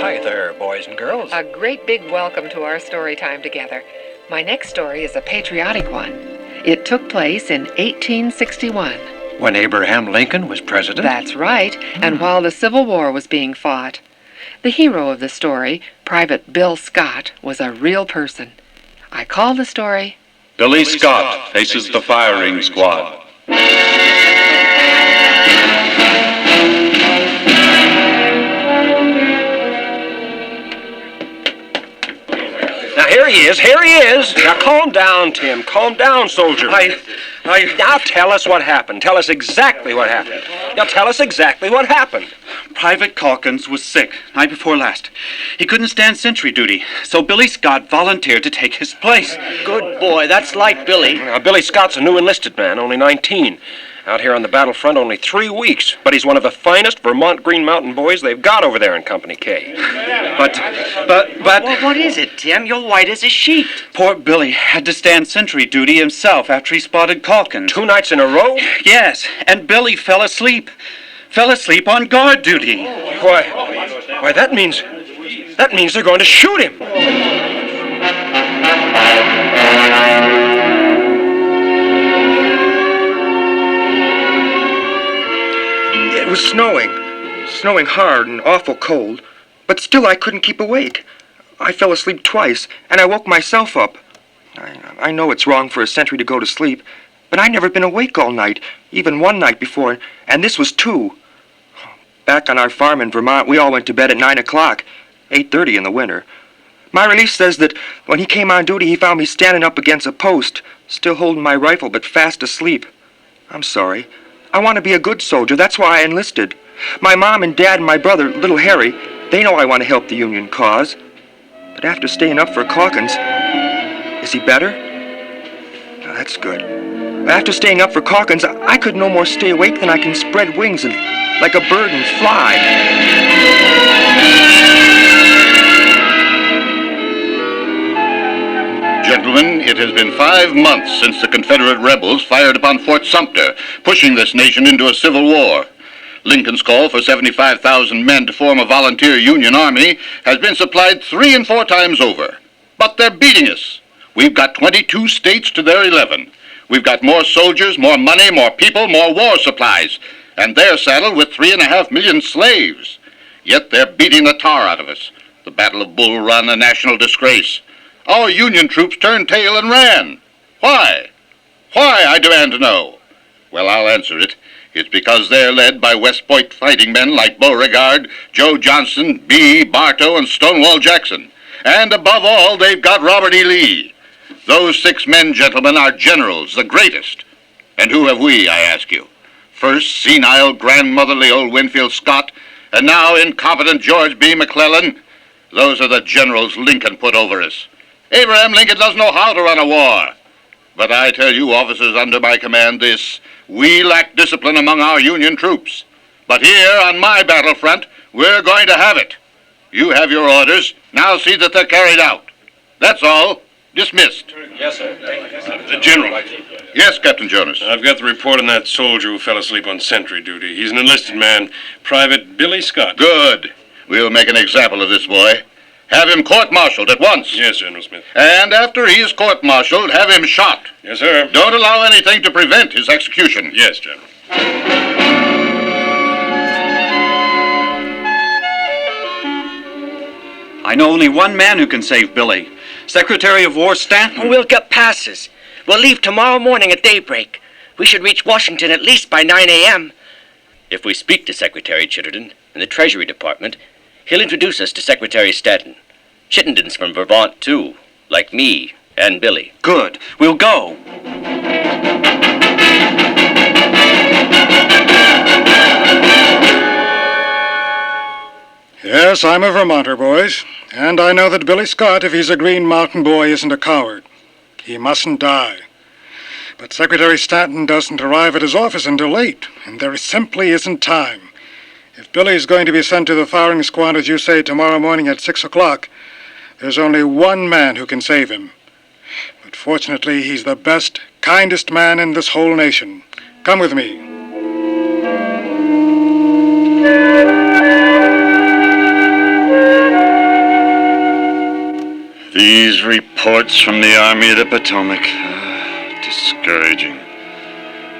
Hi there, boys and girls. A great big welcome to our story time together. My next story is a patriotic one. It took place in 1861. When Abraham Lincoln was president? That's right, and while the Civil War was being fought. The hero of the story, Private Bill Scott, was a real person. I call the story Billy Scott Faces the Firing Squad. Now, here he is. Now, calm down, Tim. Calm down, soldier. Now, tell us what happened. Tell us exactly what happened. Now, tell us exactly what happened. Private Calkins was sick night before last. He couldn't stand sentry duty, so Billy Scott volunteered to take his place. Good boy, that's like Billy. Now, Billy Scott's a new enlisted man, only 19. Out here on the battlefront only 3 weeks, but he's one of the finest Vermont Green Mountain boys they've got over there in Company K. But... Well, what is it, Tim? You're white as a sheet. Poor Billy had to stand sentry duty himself after he spotted Calkins. 2 nights in a row? Yes, and Billy fell asleep. Fell asleep on guard duty. Why, that means they're going to shoot him. It was snowing hard and awful cold, but still I couldn't keep awake. I fell asleep twice, and I woke myself up. I know it's wrong for a sentry to go to sleep, but I'd never been awake all night, even one night before, and this was 2. Back on our farm in Vermont, we all went to bed at 9 o'clock, 8:30 in the winter. My relief says that when he came on duty, he found me standing up against a post, still holding my rifle, but fast asleep. I'm sorry. I want to be a good soldier. That's why I enlisted. My mom and dad and my brother, little Harry, they know I want to help the Union cause. But after staying up for Calkins, is he better? Oh, that's good. After staying up for Calkins, I could no more stay awake than I can spread wings and like a bird and fly. Gentlemen, it has been 5 months since the Confederate rebels fired upon Fort Sumter, pushing this nation into a civil war. Lincoln's call for 75,000 men to form a volunteer Union army has been supplied 3 and 4 times over. But they're beating us. We've got 22 states to their 11. We've got more soldiers, more money, more people, more war supplies. And they're saddled with 3.5 million slaves. Yet they're beating the tar out of us. The Battle of Bull Run, a national disgrace. Our Union troops turned tail and ran. Why? Why, I demand to know. Well, I'll answer it. It's because they're led by West Point fighting men like Beauregard, Joe Johnston, B. Bartow, and Stonewall Jackson. And above all, they've got Robert E. Lee. Those 6 men, gentlemen, are generals, the greatest. And who have we, I ask you? First, senile, grandmotherly old Winfield Scott, and now incompetent George B. McClellan. Those are the generals Lincoln put over us. Abraham Lincoln doesn't know how to run a war. But I tell you, officers under my command, this: we lack discipline among our Union troops. But here on my battlefront, we're going to have it. You have your orders. Now see that they're carried out. That's all. Dismissed. Yes, sir. General. Yes, Captain Jonas. I've got the report on that soldier who fell asleep on sentry duty. He's an enlisted man, Private Billy Scott. Good. We'll make an example of this boy. Have him court-martialed at once. Yes, General Smith. And after he is court-martialed, have him shot. Yes, sir. Don't allow anything to prevent his execution. Yes, General. I know only one man who can save Billy. Secretary of War Stanton. We'll get passes. We'll leave tomorrow morning at daybreak. We should reach Washington at least by 9 a.m. If we speak to Secretary Chittenden in the Treasury Department, he'll introduce us to Secretary Stanton. Chittenden's from Vermont, too, like me and Billy. Good. We'll go. Yes, I'm a Vermonter, boys. And I know that Billy Scott, if he's a Green Mountain boy, isn't a coward. He mustn't die. But Secretary Stanton doesn't arrive at his office until late, and there simply isn't time. If Billy's going to be sent to the firing squad, as you say, tomorrow morning at 6 o'clock, there's only one man who can save him. But fortunately, he's the best, kindest man in this whole nation. Come with me. These reports from the Army of the Potomac. Discouraging.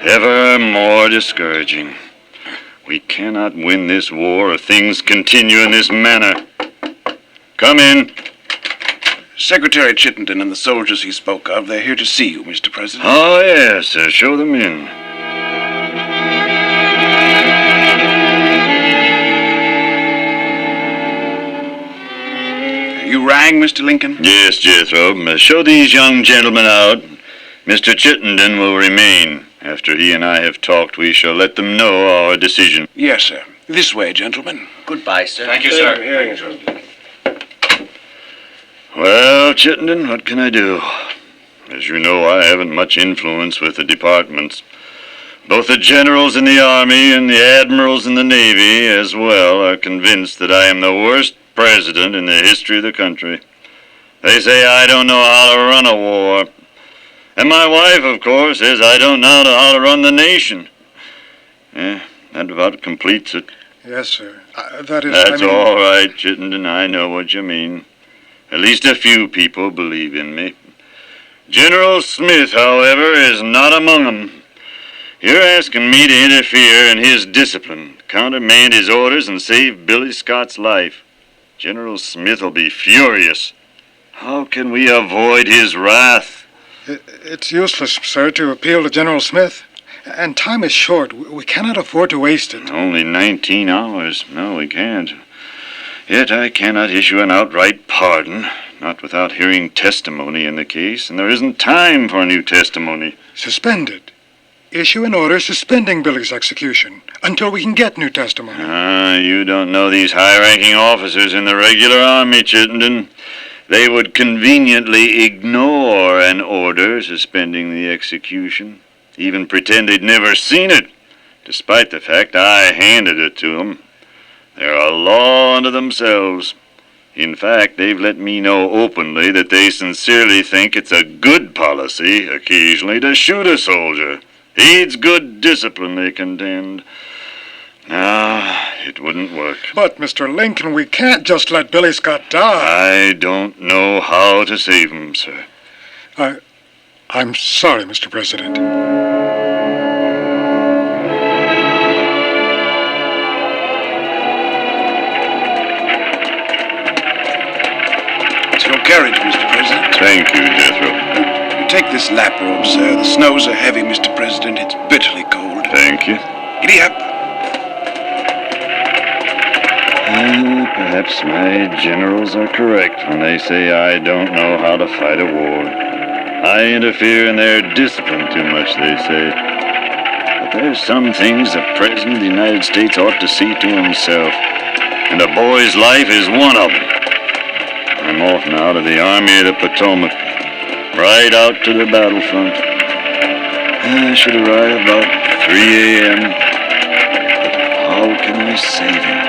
Ever more discouraging. We cannot win this war if things continue in this manner. Come in. Secretary Chittenden and the soldiers he spoke of, they're here to see you, Mr. President. Oh, yes, show them in. You rang, Mr. Lincoln? Yes, Jethro. Show these young gentlemen out. Mr. Chittenden will remain. After he and I have talked, we shall let them know our decision. Yes, sir. This way, gentlemen. Goodbye, sir. Thank you, sir. Well, Chittenden, what can I do? As you know, I haven't much influence with the departments. Both the generals in the Army and the admirals in the Navy, as well, are convinced that I am the worst president in the history of the country. They say I don't know how to run a war. And my wife, of course, says I don't know how to run the nation. That about completes it. Yes, sir. That is, That's all right, Chittenden. I know what you mean. At least a few people believe in me. General Smith, however, is not among them. You're asking me to interfere in his discipline, countermand his orders, and save Billy Scott's life. General Smith will be furious. How can we avoid his wrath? It's useless, sir, to appeal to General Smith. And time is short. We cannot afford to waste it. Only 19 hours. No, we can't. Yet I cannot issue an outright pardon, not without hearing testimony in the case, and there isn't time for new testimony. Suspend it. Issue an order suspending Billy's execution until we can get new testimony. You don't know these high-ranking officers in the regular army, Chittenden. They would conveniently ignore an order suspending the execution, even pretend they'd never seen it, despite the fact I handed it to them. They're a law unto themselves. In fact, they've let me know openly that they sincerely think it's a good policy occasionally to shoot a soldier. Aids good discipline, they contend. No, it wouldn't work. But, Mr. Lincoln, we can't just let Billy Scott die. I don't know how to save him, sir. I'm sorry, Mr. President. It's your carriage, Mr. President. Thank you, Jethro. Take this lap robe, sir. The snows are heavy, Mr. President. It's bitterly cold. Thank you. Giddy up. Perhaps my generals are correct when they say I don't know how to fight a war. I interfere in their discipline too much, they say. But there's some things the President of the United States ought to see to himself. And a boy's life is one of them. I'm off now to the Army of the Potomac. Right out to the battlefront. I should arrive about 3 a.m. But how can I save him?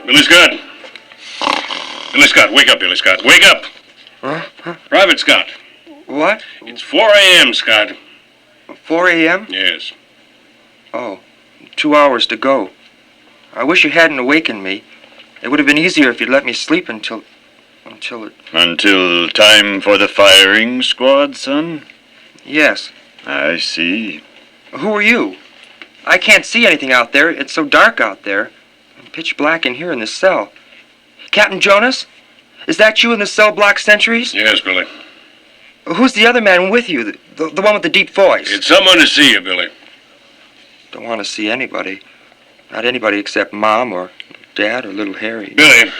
Billy Scott. Billy Scott, wake up, Billy Scott. Wake up. Huh? Private Scott. What? It's 4 a.m., Scott. 4 a.m.? Yes. Oh, 2 hours to go. I wish you hadn't awakened me. It would have been easier if you'd let me sleep until time for the firing squad, son? Yes. I see. Who are you? I can't see anything out there. It's so dark out there. And pitch black in here in this cell. Captain Jonas? Is that you in the cell block sentries? Yes, Billy. Who's the other man with you? The one with the deep voice? It's someone to see you, Billy. Don't want to see anybody. Not anybody except Mom or Dad or little Harry. Billy.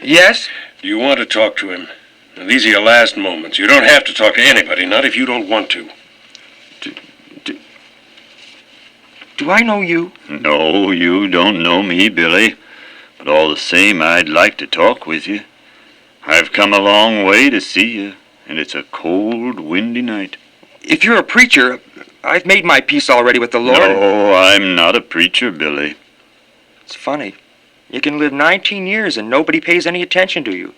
Yes? Do you want to talk to him? Now, these are your last moments. You don't have to talk to anybody, not if you don't want to. Do I know you? No, you don't know me, Billy. But all the same, I'd like to talk with you. I've come a long way to see you, and it's a cold, windy night. If you're a preacher, I've made my peace already with the Lord. No, I'm not a preacher, Billy. It's funny. You can live 19 years and nobody pays any attention to you.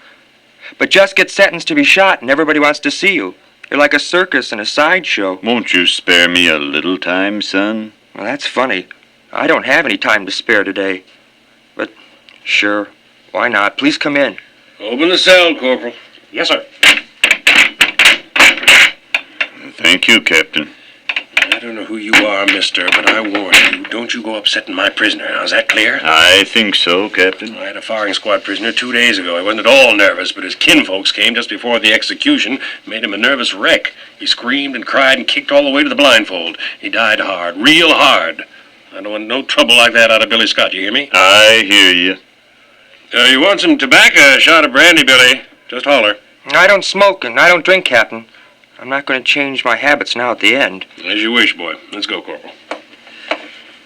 But just get sentenced to be shot and everybody wants to see you. You're like a circus and a sideshow. Won't you spare me a little time, son? Well, that's funny. I don't have any time to spare today. But, sure, why not? Please come in. Open the cell, Corporal. Yes, sir. Thank you, Captain. I don't know who you are, mister, but I warn you, don't you go upsetting my prisoner. Now, is that clear? I think so, Captain. I had a firing squad prisoner 2 days ago. He wasn't at all nervous, but his kinfolks came just before the execution, made him a nervous wreck. He screamed and cried and kicked all the way to the blindfold. He died hard, real hard. I don't want no trouble like that out of Billy Scott, you hear me? I hear you. You want some tobacco, a shot of brandy, Billy? Just holler. I don't smoke and I don't drink, Captain. I'm not going to change my habits now at the end. As you wish, boy. Let's go, Corporal.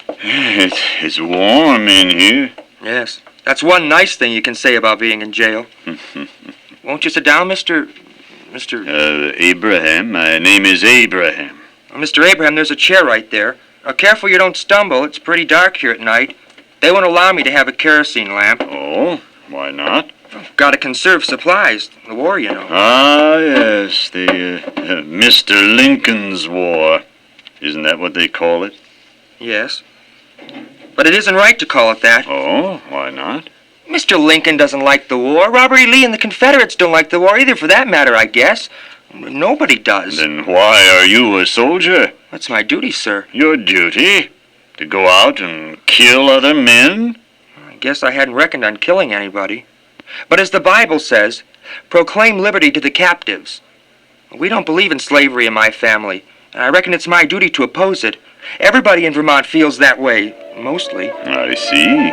It's warm in here. Yes, that's one nice thing you can say about being in jail. Won't you sit down, Mr. Abraham. My name is Abraham. Mr. Abraham, there's a chair right there. Careful you don't stumble. It's pretty dark here at night. They won't allow me to have a kerosene lamp. Oh, why not? Got to conserve supplies. The war, you know. Ah, yes, the Mr. Lincoln's War. Isn't that what they call it? Yes. But it isn't right to call it that. Oh, why not? Mr. Lincoln doesn't like the war. Robert E. Lee and the Confederates don't like the war either, for that matter, I guess. Nobody does. Then why are you a soldier? That's my duty, sir. Your duty? To go out and kill other men? I guess I hadn't reckoned on killing anybody. But as the Bible says, proclaim liberty to the captives. We don't believe in slavery in my family, and I reckon it's my duty to oppose it. Everybody in Vermont feels that way, mostly. I see.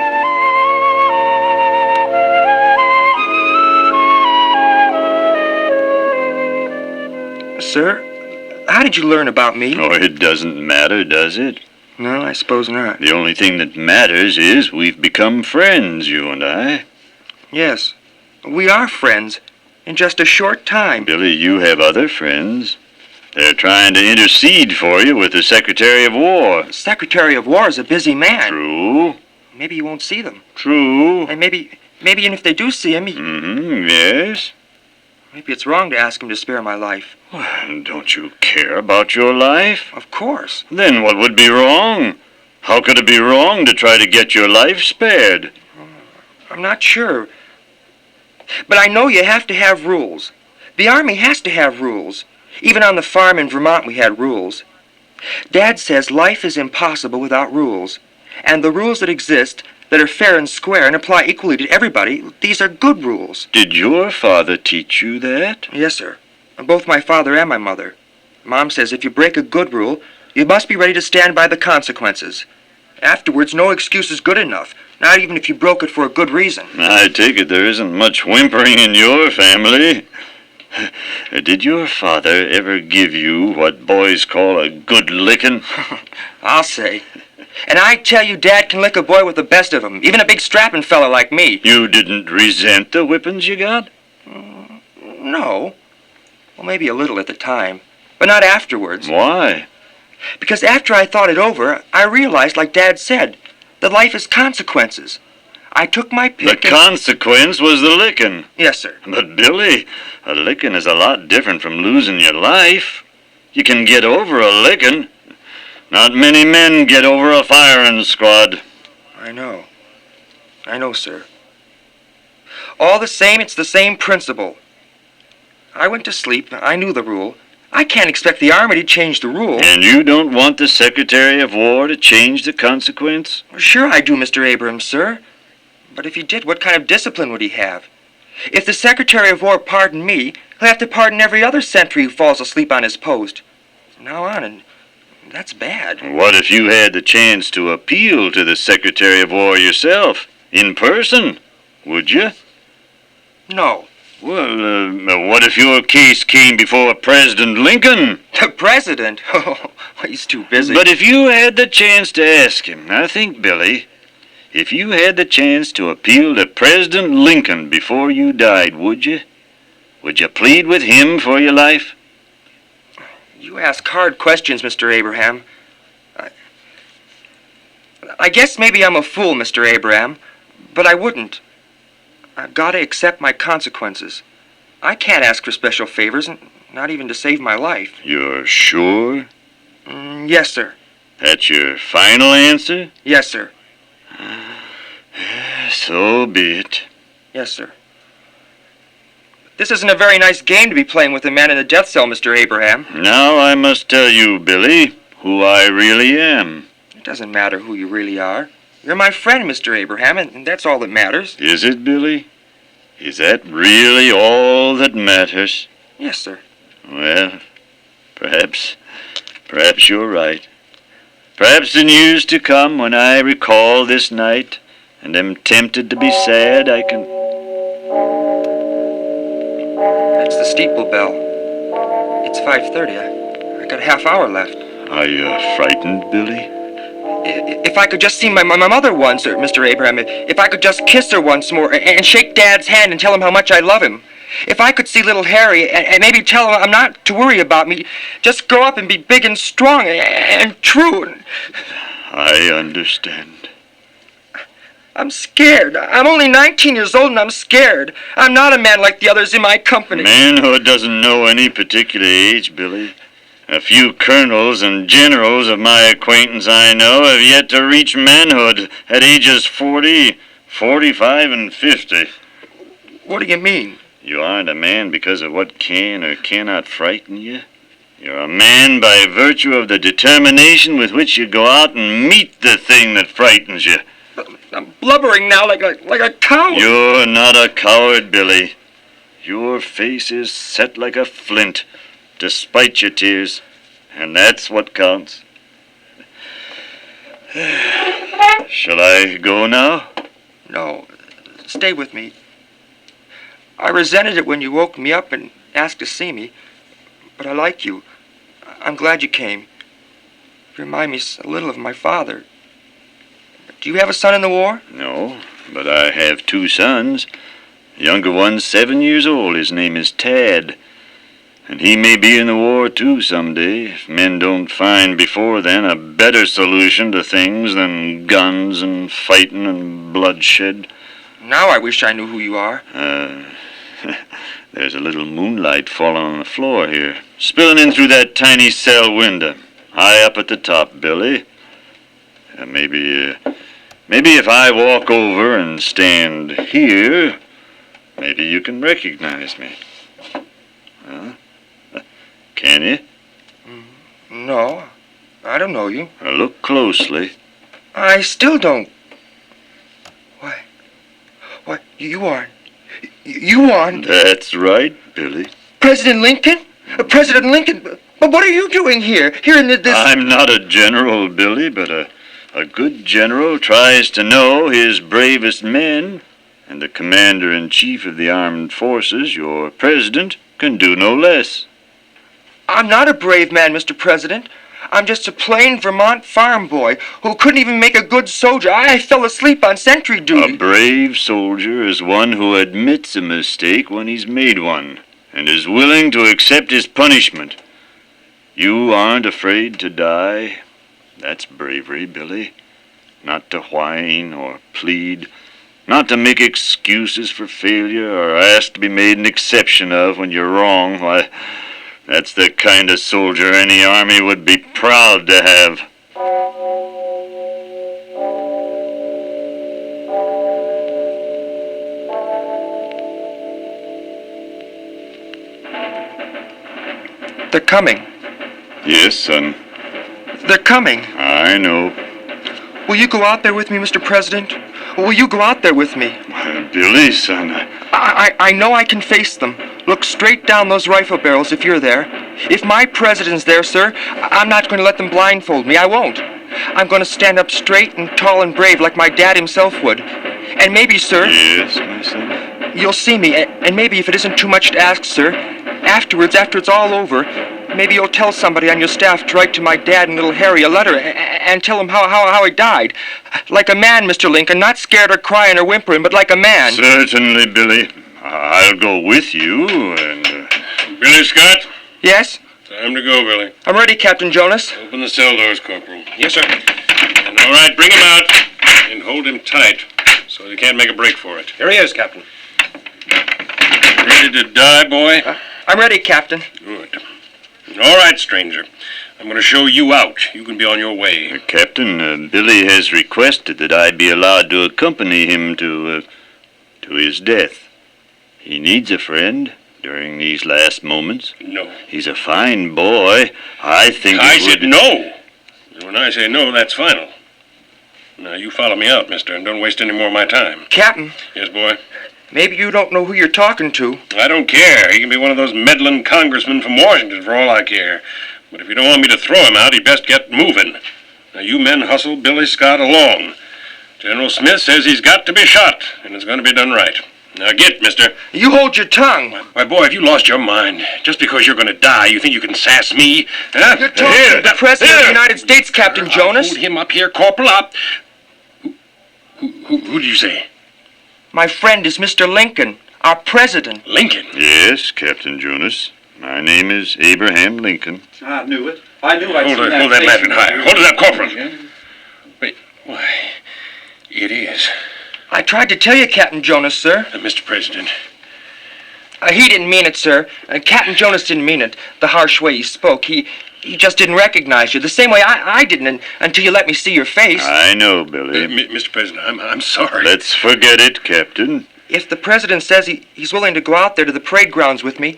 Sir, how did you learn about me? Oh, it doesn't matter, does it? No, I suppose not. The only thing that matters is we've become friends, you and I. Yes, we are friends. In just a short time. Billy, you have other friends. They're trying to intercede for you with the Secretary of War. The Secretary of War is a busy man. True. Maybe you won't see them. True. And maybe even if they do see him, yes. Maybe it's wrong to ask him to spare my life. Well, don't you care about your life? Of course. Then what would be wrong? How could it be wrong to try to get your life spared? I'm not sure. But I know you have to have rules. The Army has to have rules. Even on the farm in Vermont we had rules. Dad says life is impossible without rules. And the rules that exist, that are fair and square and apply equally to everybody, these are good rules. Did your father teach you that? Yes, sir. Both my father and my mother. Mom says if you break a good rule, you must be ready to stand by the consequences. Afterwards, no excuse is good enough, not even if you broke it for a good reason. I take it there isn't much whimpering in your family. Did your father ever give you what boys call a good licking? I'll say. And I tell you, Dad can lick a boy with the best of them, even a big strapping fella like me. You didn't resent the whippings you got? No. Well, maybe a little at the time, but not afterwards. Why? Because after I thought it over, I realized, like Dad said, that life is consequences. I took my pick. The consequence was the licking. Yes, sir. But, Billy, a licking is a lot different from losing your life. You can get over a licking. Not many men get over a firing squad. I know. I know, sir. All the same, it's the same principle. I went to sleep. I knew the rule. I can't expect the Army to change the rule. And you don't want the Secretary of War to change the consequence? Sure I do, Mr. Abrams, sir. But if he did, what kind of discipline would he have? If the Secretary of War pardoned me, he'll have to pardon every other sentry who falls asleep on his post. From now on, and that's bad. What if you had the chance to appeal to the Secretary of War yourself, in person? Would you? No. Well, what if your case came before President Lincoln? The President? Oh, he's too busy. But if you had the chance to ask him, I think, Billy, if you had the chance to appeal to President Lincoln before you died, would you? Would you plead with him for your life? You ask hard questions, Mr. Abraham. I guess maybe I'm a fool, Mr. Abraham, but I wouldn't. I've got to accept my consequences. I can't ask for special favors, not even to save my life. You're sure? Yes, sir. That's your final answer? Yes, sir. So be it. Yes, sir. This isn't a very nice game to be playing with a man in a death cell, Mr. Abraham. Now I must tell you, Billy, who I really am. It doesn't matter who you really are. You're my friend, Mr. Abraham, and that's all that matters. Is it, Billy? Is that really all that matters? Yes, sir. Well, perhaps you're right. Perhaps in years to come, when I recall this night and am tempted to be sad, I can... That's the steeple bell. It's 5:30. I got a half hour left. Are you frightened, Billy? If I could just see my mother once, Mr. Abraham, if I could just kiss her once more and shake Dad's hand and tell him how much I love him. If I could see little Harry and maybe tell him I'm not to worry about me, just grow up and be big and strong and true. I understand. I'm scared. I'm only 19 years old and I'm scared. I'm not a man like the others in my company. Manhood doesn't know any particular age, Billy. A few colonels and generals of my acquaintance I know have yet to reach manhood at ages 40, 45, and 50. What do you mean? You aren't a man because of what can or cannot frighten you. You're a man by virtue of the determination with which you go out and meet the thing that frightens you. I'm blubbering now like a coward. You're not a coward, Billy. Your face is set like a flint, despite your tears, and that's what counts. Shall I go now? No, stay with me. I resented it when you woke me up and asked to see me, but I like you. I'm glad you came. You remind me a little of my father. Do you have a son in the war? No, but I have 2 sons. The younger one's 7 years old. His name is Tad. And he may be in the war, too, someday, if men don't find before then a better solution to things than guns and fighting and bloodshed. Now I wish I knew who you are. There's a little moonlight falling on the floor here, spilling in through that tiny cell window, high up at the top, Billy. Maybe if I walk over and stand here, maybe you can recognize me. Huh? Can you? No, I don't know you. Look closely. I still don't. Why, you aren't. You aren't. That's right, Billy. President Lincoln? President Lincoln? But what are you doing here? Here in this... I'm not a general, Billy, but a good general tries to know his bravest men, and the commander-in-chief of the armed forces, your president, can do no less. I'm not a brave man, Mr. President. I'm just a plain Vermont farm boy who couldn't even make a good soldier. I fell asleep on sentry duty. A brave soldier is one who admits a mistake when he's made one, and is willing to accept his punishment. You aren't afraid to die. That's bravery, Billy. Not to whine or plead. Not to make excuses for failure or ask to be made an exception of when you're wrong. Why, that's the kind of soldier any army would be proud to have. They're coming. Yes, son. They're coming. I know. Will you go out there with me, Mr. President? Will you go out there with me? Billy, son. I know I can face them. Look straight down those rifle barrels if you're there. If my president's there, sir, I'm not going to let them blindfold me. I won't. I'm going to stand up straight and tall and brave like my dad himself would. And maybe, sir... Yes, my son? You'll see me, and maybe if it isn't too much to ask, sir, afterwards, after it's all over, maybe you'll tell somebody on your staff to write to my dad and little Harry a letter and tell him how he died. Like a man, Mr. Lincoln, not scared or crying or whimpering, but like a man. Certainly, Billy. I'll go with you, and... Billy Scott? Yes? Time to go, Billy. I'm ready, Captain Jonas. Open the cell doors, Corporal. Yes, sir. And all right, bring him out and hold him tight so he can't make a break for it. Here he is, Captain. Ready to die, boy? I'm ready, Captain. Good. All right, stranger. I'm going to show you out. You can be on your way. Captain, Billy has requested that I be allowed to accompany him to his death. He needs a friend during these last moments. No. He's a fine boy. I think I it said would... no. And when I say no, that's final. Now, you follow me out, mister, and don't waste any more of my time. Captain, Yes, boy? maybe you don't know who you're talking to. I don't care. He can be one of those meddling congressmen from Washington for all I care. But if you don't want me to throw him out, he'd best get moving. Now, you men hustle Billy Scott along. General Smith says he's got to be shot, and it's going to be done right. Now, get, mister. You hold your tongue. Why, boy, have you lost your mind? Just because you're going to die, you think you can sass me? Huh? You're talking to the President of the United States, Captain Jonas. Hold him up here, Corporal. Up. Who did you say? My friend is Mr. Lincoln, our president. Lincoln? Yes, Captain Jonas. My name is Abraham Lincoln. I knew it. I knew I'd Hold that lantern higher. Hold it up, Corporal. Wait, why, it is. I tried to tell you, Captain Jonas, sir. Mr. President. He didn't mean it, sir. Captain Jonas didn't mean it. The harsh way he spoke. He just didn't recognize you. The same way I didn't until you let me see your face. I know, Billy. Mr. President, I'm sorry. Let's forget it, Captain. If the president says he's willing to go out there to the parade grounds with me,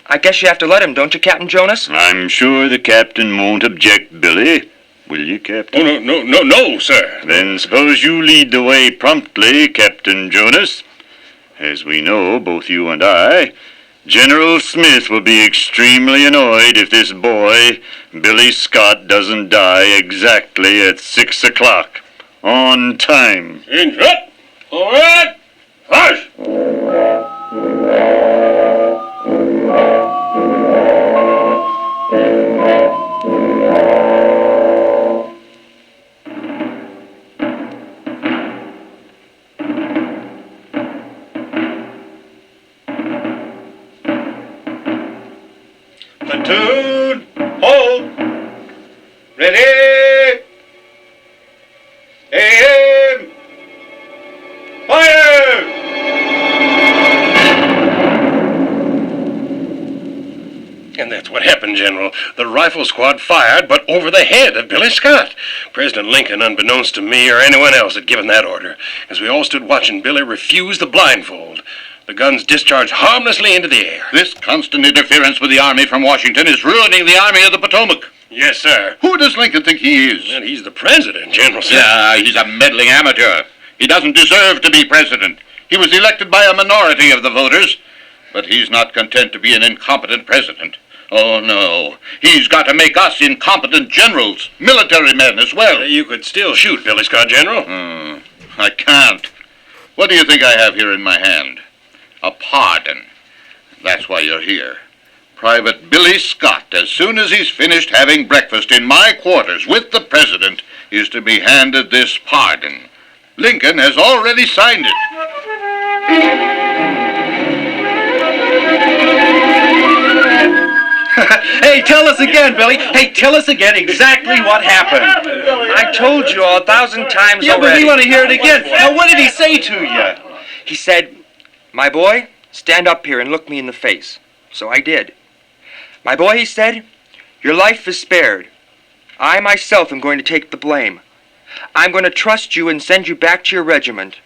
I guess you have to let him, don't you, Captain Jonas? I'm sure the captain won't object, Billy. Will you, Captain? Oh, no, sir. Then suppose you lead the way promptly, Captain Jonas. As we know, both you and I, General Smith will be extremely annoyed if this boy, Billy Scott, doesn't die exactly at 6 o'clock. On time. In shot. All right. Hush! Platoon, hold. Ready. Aim. Fire! And that's what happened, General. The rifle squad fired, but over the head of Billy Scott. President Lincoln, unbeknownst to me or anyone else, had given that order. As we all stood watching Billy refuse the blindfold, the guns discharged harmlessly into the air. This constant interference with the Army from Washington is ruining the Army of the Potomac. Yes, sir. Who does Lincoln think he is? And he's the president, General. Yeah, he's a meddling amateur. He doesn't deserve to be president. He was elected by a minority of the voters. But he's not content to be an incompetent president. Oh, no. He's got to make us incompetent generals, military men as well. You could still shoot Billy Scott, General. I can't. What do you think I have here in my hand? A pardon. That's why you're here. Private Billy Scott, as soon as he's finished having breakfast in my quarters with the president, is to be handed this pardon. Lincoln has already signed it. Hey, tell us again, Billy. Hey, tell us again exactly what happened. I told you 1,000 times Yeah, but already. we want to hear it again. Now, what did he say to you? He said, "My boy, stand up here and look me in the face." So I did. "My boy," he said, "your life is spared. I myself am going to take the blame. I'm going to trust you and send you back to your regiment.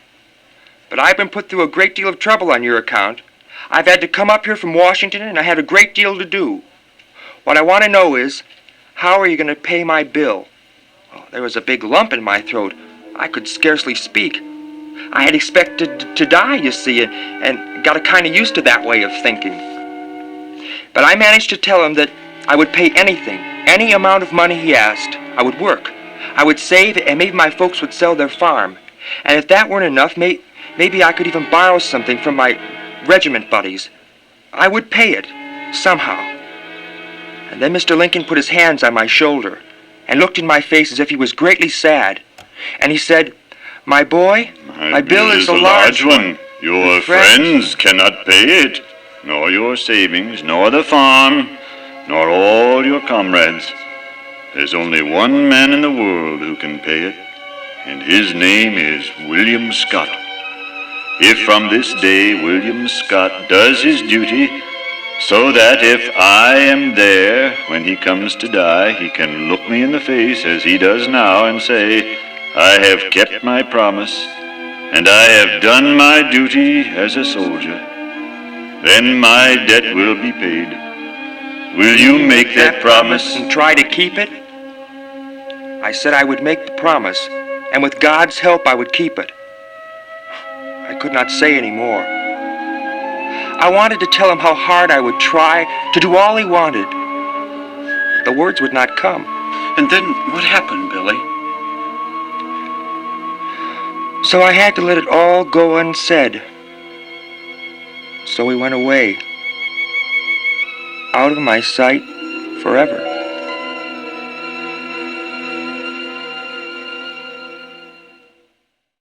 But I've been put through a great deal of trouble on your account. I've had to come up here from Washington, and I had a great deal to do. What I want to know is, how are you going to pay my bill?" Oh, there was a big lump in my throat. I could scarcely speak. I had expected to die, you see, and got kind of used to that way of thinking. But I managed to tell him that I would pay anything, any amount of money he asked. I would work. I would save, and maybe my folks would sell their farm. And if that weren't enough, maybe I could even borrow something from my regiment buddies. I would pay it, somehow. And then Mr. Lincoln put his hands on my shoulder and looked in my face as if he was greatly sad. And he said, "My boy, my bill is a large one. Your friends cannot pay it, nor your savings, nor the farm, nor all your comrades. There's only one man in the world who can pay it, and his name is William Scott. If from this day William Scott does his duty, so that if I am there when he comes to die, he can look me in the face as he does now and say, I have kept my promise, and I have done my duty as a soldier. Then my debt will be paid. Will you make that promise? And try to keep it? I said I would make the promise, and with God's help I would keep it. I could not say any more. I wanted to tell him how hard I would try to do all he wanted. But the words would not come. And then what happened, Billy? So I had to let it all go unsaid. So he went away. Out of my sight forever.